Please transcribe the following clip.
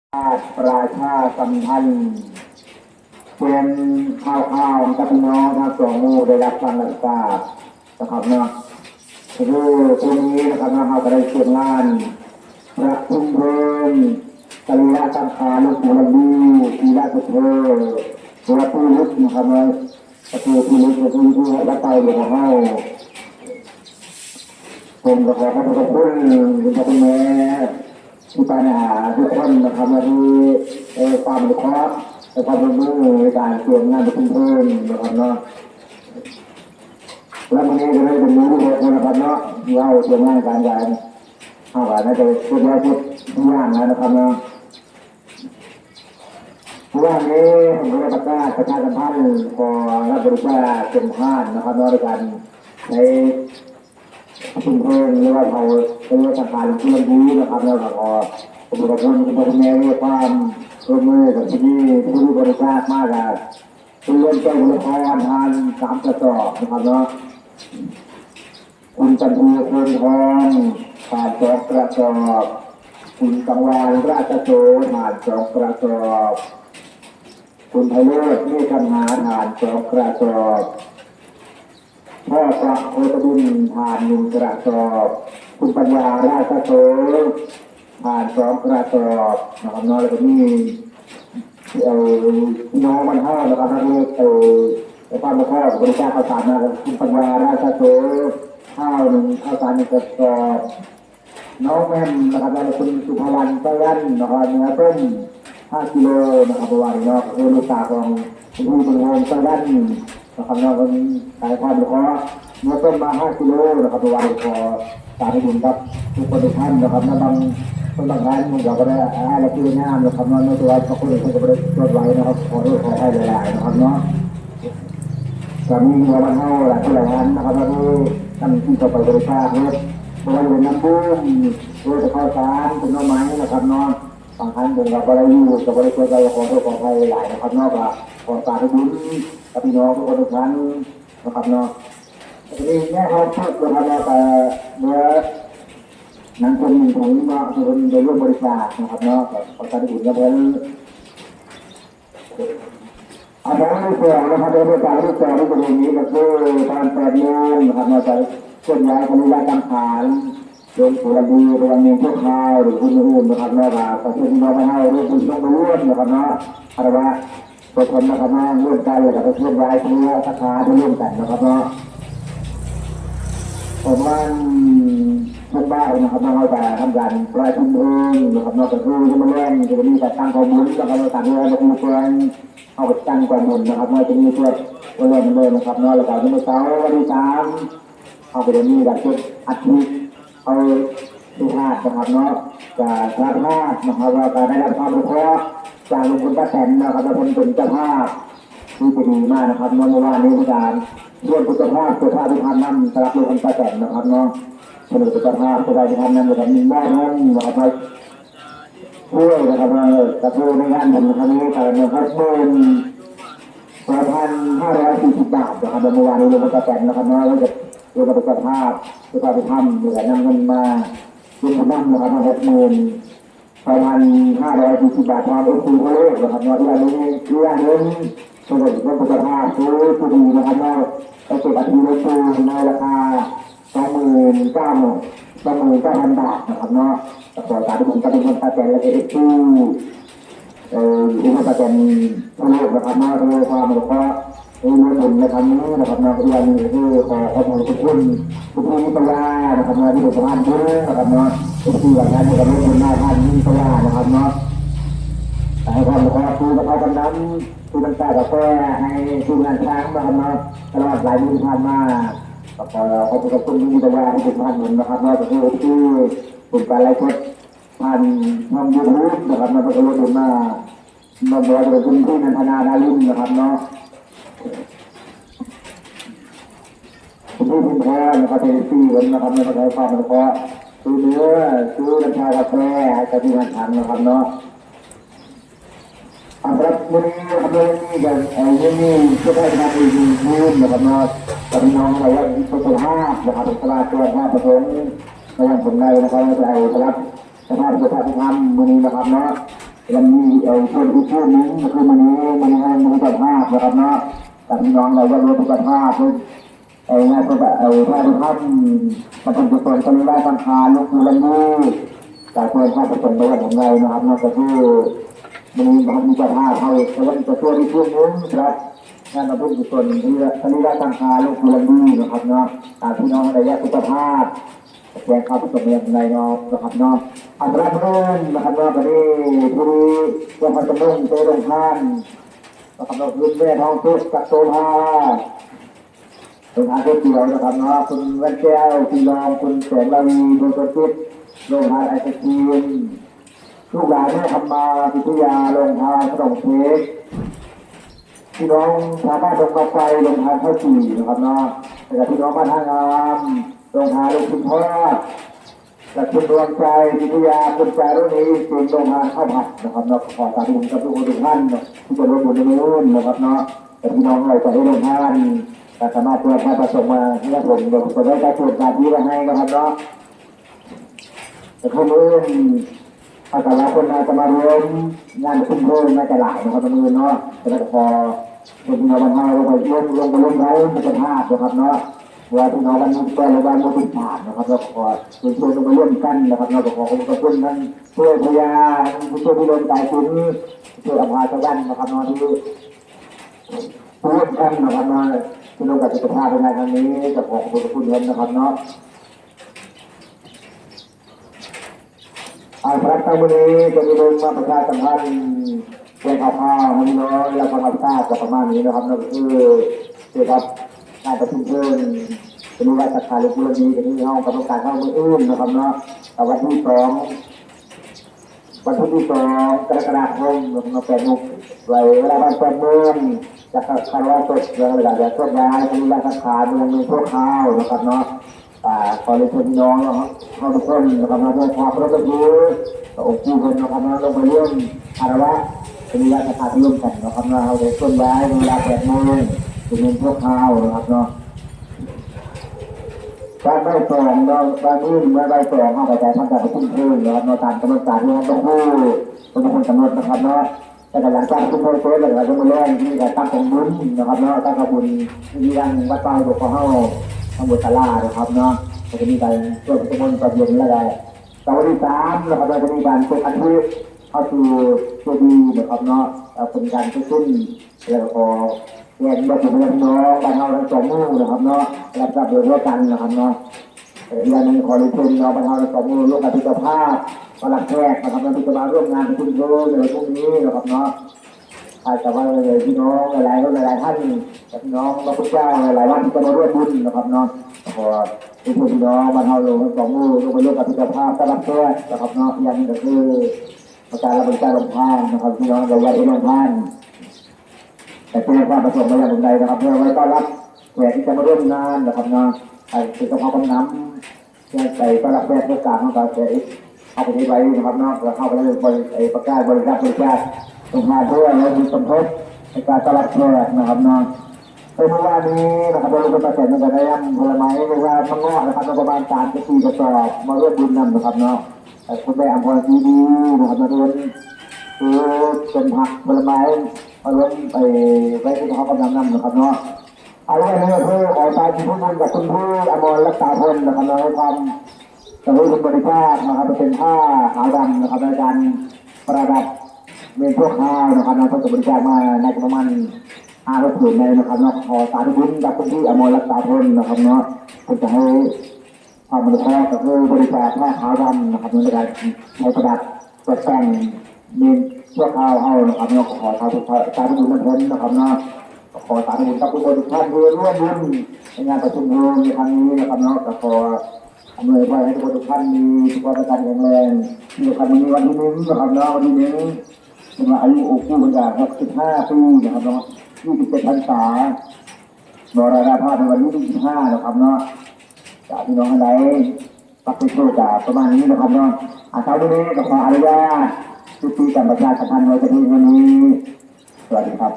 ประชาสัมพันธ์เป็นข่าวกับพี่น้องทั้งสองหมู่ได้รับการรับทราบนะครับเนาะคือคนนี้นะครับเราก็ได้เชิญงานประชุมเพลิงสรีระสังขารหลวงปู่ลำดีทีราชเทตัวผู้ลึกนะครับเนาะตัวผู้ลึกตัวผู้รับไปเดี๋ยวเขาผมก็ขอขอบคุณคุณแม่ที่ปัญหาทุกคนนะครับที่ความรู้ความความรู้ในการเตรียมงานประชุมเพลิงนะครับเนาะแล้ววันนี้จะได้เป็นรู้ทุกคนนะครับเนาะเราเตรียมงานการงานเอาไว้น่าจะพูดได้พูดทุกอย่างนะครับเนาะวันนี้ผมได้ประชาสัมพันธ์ขอรับบริจาคเป็นท่านนะครับเนาะในการในชุมเพลิงหรือว่าเขาเป็นสถานที่ดีนะครับแล้วก็ผมขอบคุณคุณแม่ด้วยความร่วมมือกับที่นี่ที่บริจาคมากครับคุณเล่นใจบุรพรทาน3 กระสอบนะครับเนาะคุณจันทูเพิ่มทองทาน2 กระสอบคุณกังวานราชโสทาน2 กระสอบคุณไพโรจน์นี่คำหาทาน2 กระสอบพ่อพระโคตบุญทาน1 กระสอบคุณปัญญาราชโสทาน2 กระสอบนะครับน้อยแล้วก็มีพี่น้องมันห้านะครับที่บ้านมาข้อบริจาคข้าวสารมาคุณปัญญาราชโสข้าวข้าวสาร1 กระสอบน้องแม่นะครับแล้วคุณสุภวรรณเต้นนะครับเนื้อต้ม5 กิโลนะครับประมาณนี้เนาะลูกสาวของคุณผู้บริโภคเต้นนะครับเนาะคนขายความรู้เนื้อต้มมา5 กิโลนะครับประมาณนี้พอสาธุบุญครับทุกคนทุกท่านนะครับบางร้านเราก็ได้อะไรที่งามนะครับเนาะในตัวเขาคนอื่นเขาก็ได้ตรวจไว้นะครับขอโทษขอให้หลายๆนะครับเนาะจะมีเงินเท่าหลายที่หลายท่านนะครับแล้วก็ท่านที่จะไปบริจาคเพื่อเป็นน้ำบุ้งเพื่อจะเข้าสารเป็นน้ำไม้นะครับเนาะบางท่านเป็นเราก็ได้อยู่จะบริจาคเราขอโทษขอให้หลายนะครับเนาะก็ขอสาธุบุญกับพี่น้องทุกคนทุกท่านนะครับเนาะทีนี้แม่เขาพูดนะครับแต่เมื่อนั้นคนหนึ่งของเนาะคนไปร่วมบริจาคนะครับเนาะขอสาธุบุญกับเพื่อนอาจารย์ที่สองนะครับในบริจาคที่สองที่เป็นอย่างนี้ก็คือตอน8 โมงนะครับเราจะเคลื่อนย้ายคนละจำฐานโดยผู้รับดีโดยเงินพวกข้าวหรือผู้อื่นนะครับเนาะว่าประเทศที่เราไม่ให้เรื่องคุณต้องร่วมนะครับเนาะอะไรวะตัวคนนะครับเนาะร่วมกันเลยกับเคลื่อนย้ายคนละสาขาที่ร่วมกันนะครับเนาะผมว่าท่านบ้านนะครับเราจะทำการปลายทุ่มเองนะครับนอกจากที่จะมาเล่นจะมีการตั้งข้อมูลนะครับเราตั้งเรื่องมาคุยกันเอาไปตั้งข้อมูลนะครับเราจะมีเพื่อเล่นเลยนะครับนอกจากที่มาเช้าวันที่3เอาไปเดี๋ยวนี้แบบชุดอาทิตย์เอาที่5นะครับเนาะจะรับภาพนะครับเราจะได้รับความรู้จากลุงคุณป้าแตนนะครับเราเป็นเจ้าภาพที่ดีมากนะครับเมื่อวานนี้ในการร่วมเจ้าภาพที่ทำนั้นสำหรับลุงคุณป้าแตนนะครับเนาะผลิตภัณฑ์ที่ทำนั้นแบบมีบ้านนั้นนะครับช่วยนะครับกระทู้ในงานผมครั้งนี้แต่เงิน2,540 บาทนะครับเมื่อวานนี้ลงมาแต่งนะครับเนาะแล้วจะลงมาเป็นภาพที่เราไปทำเหมือนนำเงินมาลงทุนนั่นนะครับ2,540 บาททำเป็นซื้อเขาเลยนะครับเนาะอย่างนี้สำหรับเป็นผลิตภัณฑ์ซื้อที่ดีนะครับเนาะไปเก็บอัตราตัวในราคา29,000 บาทนะครับเนาะขอสาธุบุญกับเป็นคนตาแก่และเอ็กซ์ทูคนตาแก่ทั่วโลกนะครับเนาะด้วยความรู้ว่าเรื่องบุญในครั้งนี้นะครับเนาะที่วันนี้คือขอขอบคุณทุกคนที่ตลาดนะครับเนาะที่เป็นสะพานเพื่อนะครับเนาะที่หลังการกับเรื่องบุญหน้าท่านที่ตลาดนะครับเนาะให้ความรู้ว่าคือเขากำลังคือตั้งแต่กับแก่ให้ทีมงานช้างนะครับเนาะตลอดหลายปีที่ผ่านมาขอบคุณที่ตลาดที่เป็นพันหนุนนะครับเนาะที่เป็นการไล่ชดผ่านทำยูทูบนะครับมาประกอบบุญมาบอกว่าจะเป็นที่นันทนาดาลินนะครับเนาะผู้พิมพ์แท้นะครับเป็นที่วันนะครับในประเทศความมันก็ซื้อเนื้อซื้อน้ำชากาแฟจะที่มันทันนะครับเนาะอันดับวันนี้ครับวันนี้กันวันนี้ก็ได้ทำอีกนู่นนะครับเนาะกับน้องเราอย่างประตู5นะครับเป็นตลาดตัว5ประตูในอย่างผลในนะครับเราจะเอาสลับสภาพสุขภาพวันนี้นะครับเนาะ ยังมีส่วนอีกส่วนหนึงก็คือมันให้มีสุขภาพนะครับเนาะแต่พี่น้องเราจะรู้สุขภาพด้วยงานถ้าทุกท่านมาเป็นกุศลก็มีได้สังขารลูกคือลันนี่จากเพื่อนข้าประสงค์ในวันของเรานะครับนอกจากที่มันมีสุขภาพเขาแต่ว่าจะช่วยอีกส่วนหนึงครับงานเราเป็นกุศลที่ได้สังขารลูกคือลันนี่นะครับเนาะพี่น้องในแยกสุขภาพแจ้งข่าวประสบการณ์ในน้องนะครับน้องอันตรายเพิ่มนะครับน้องตอนนี้ผู้นี้ยังพันตำรวจเจอโรงทานนะครับน้องพื้นแม่ท้องทุกจากโซภาโรงทานเดียวนะครับน้องคุณแว่นแก้วคุณรองคุณแสงลาวีโดยตัวจิตโรงทานไอศครีมลูกหลานแม่ทำมาพิทยาโรงทานขนมเค้กพี่น้องชาวบ้านตรงกาไฟโรงทานข้าวจี่นะครับน้องแต่พี่น้องบ้านท่างามโรงทานลูกคุณพ่อและคุณดวงใจวิทยาคุณจารุณีคุณโรงทานข้าวผัดนะครับเนาะขอสาธุกับทุกคนทุกท่านที่จะร่วมบุญในมื้อนะครับเนาะแต่พี่น้องเราจะให้โรงทานสามารถเปิดมาประสงค์มาให้ผมเดี๋ยวผมจะได้การตรวจการที่มาให้นะครับเนาะแต่ข้อมืออาจารย์คนอาจจะมารวมงานคุ้มเพิ่มมาแต่หลายนะครับมือเนาะแต่พอเป็นพี่น้องบรรเทาเราไปลงไว้สุขภาพนะครับเนาะว่าพี่น้องวันนี้ก็เลยวันมุขภาพนะครับเราขอชวนลงไปร่วมกันนะครับเราขอขอบคุณท่านช่วยพยาช่วยพี่ลมใจคุณช่วยอภาชวันนะครับเนาะที่ร่วมกันนะครับเนาะที่ลงกับสุขภาพในครั้งนี้จะขอขอบคุณท่านนะครับเนาะพระเจ้าบุรีจะมีลงมาประชาสัมพันธ์เกี่ยวกับข้าวให้น้อยและความรับทราบกับประมาณนี้นะครับนั่นก็คือเกี่ยวกับการประชุมเพลินจะมีวันสักการะเรื่องนี้จะมีห้องกรรมการเข้ามืออื่นนะครับเนาะแต่วันที่2กรกฎาคมเราแปดโมงไว้เวลาวัน8 โมงจะคารวะสดเวลาจะเคลื่อนย้ายจะมีวันสักการเมืองในพวกข้าวนะครับเนาะขอเรียนเชิญพี่น้องเข้าทุกคนนะครับมาด้วยความรับผิดชอบองค์ผู้คนนะครับลงไปเรื่องคารวะจะมีวันสักการร่วมกันนะครับเราจะเคลื่อนย้ายเวลา8 โมงจะมีพวกข้าวนะครับเนาะการใบสองเราการยื่นใบสองเข้าไปแต่ทำการประชุมเพลิงนะครับในการกำหนดการที่ต้องพูดเป็นคนกำหนดนะครับเนาะแต่หลังจากประชุมเพลิงเสร็จเราจะมาเริ่มที่การตั้งกองบุญนะครับเนาะตั้งกองบุญที่ยังวัดป่าหลวงพ่อเฮาทั้งหมดตลาดนะครับเนาะจะมีการช่วยประชุมประเด็นอะไรแต่วันที่3นะครับเราจะมีการเปิดอาทิตย์เข้าสู่ตัวดีนะครับเนาะเป็นการกระตุ้นแล้วก็เรียนมาถึงเรื่องน้องการเอาทั้งสองมือนะครับเนาะรับทราบเรื่องด้วยกันนะครับเนาะอีกอย่างหนึ่งขอเรียนเชิญน้องบรรเทาทั้งสองมือร่วมกับพิจารณามาหลักแขกนะครับเราจะมาร่วมงานประชุมเพลิงในวันพรุ่งนี้นะครับเนาะอาจจะว่าเลยพี่น้องหลายท่านพี่น้องพระพุทธเจ้าหลายวันที่จะมาร่วมบุญนะครับเนาะขอพี่น้องบรรเทาลงทั้งสองมือลงไปร่วมกับพิจารณาต้อนรับแขกนะครับเนาะอย่างนี้ก็คือการรับบริจาคลงทานนะครับพี่น้องเราอยากได้ลงทานแต่เป็นความประสงค์มาอย่างใดนะครับเพื่อไว้ต้อนรับแขกที่จะมาร่วมงานนะครับเนาะคือกระเพาะกำน้ำเพื่อใส่ต้อนรับแขกเพื่อการของการเสียเอาไปไว้นะครับเนาะแล้วเข้าไปในประกาศบริจาคตรงมาเพื่อเรามีสมทบในการต้อนรับแขกนะครับเนาะในเมื่อวานนี้นะครับเราลงไปประกาศในการได้ยังผลไม้ในว่ามังงะนะครับประมาณ3-4 กระสอบมาร่วมบุญนำนะครับเนาะคุณแม่อัมพรดีนะครับมาร่วมคือเป็นผักผลไม้เอาล้มไปไว้ที่เขากำลังนำนะครับเนาะเอาไว้ในเพื่อขอตายที่พูดบุญกับคุณผู้อมรรักษาพลนะครับเนาะให้ความสำเร็จเป็นบริจาคนะครับเป็นผ้าขาวดำนะครับในการประดับเมนพวกข้าวนะครับเนาะเพื่อบริจาคมาในประมาณ5 ถุงในนะครับเนาะขอสาธุบุญกับคุณผู้อมรรักษาพลนะครับเนาะเพื่อจะให้ความบริจาคก็คือบริจาคผ้าขาวดำนะครับในการใช้ประดับตกแต่งเมนพวกข้าวเอานะครับเนาะขอสาธุบุญนั้นพ้นนะครับเนาะขอสาธุบุญกับทุกคนทุกท่านที่ร่วมบุญในงานประชุมเพลิงในครั้งนี้นะครับเนาะขออำนวยไว้ให้ทุกคนทุกท่านมีสุขภาพแข็งแรงมีความมีวันที่1นะครับเนาะวันที่1เป็นอายุคู่บรรดา65 ปีนะครับเนาะ27 พรรษามรณภาพในวันที่25นะครับเนาะจากพี่น้องอะไรปักไปโชว์จากประมาณนี้นะครับเนาะอาสาวันนี้ก็ขออนุญาตทุกปีการประชาสัมพันธ์ไว้ที่วันนี้สวัสดีครับ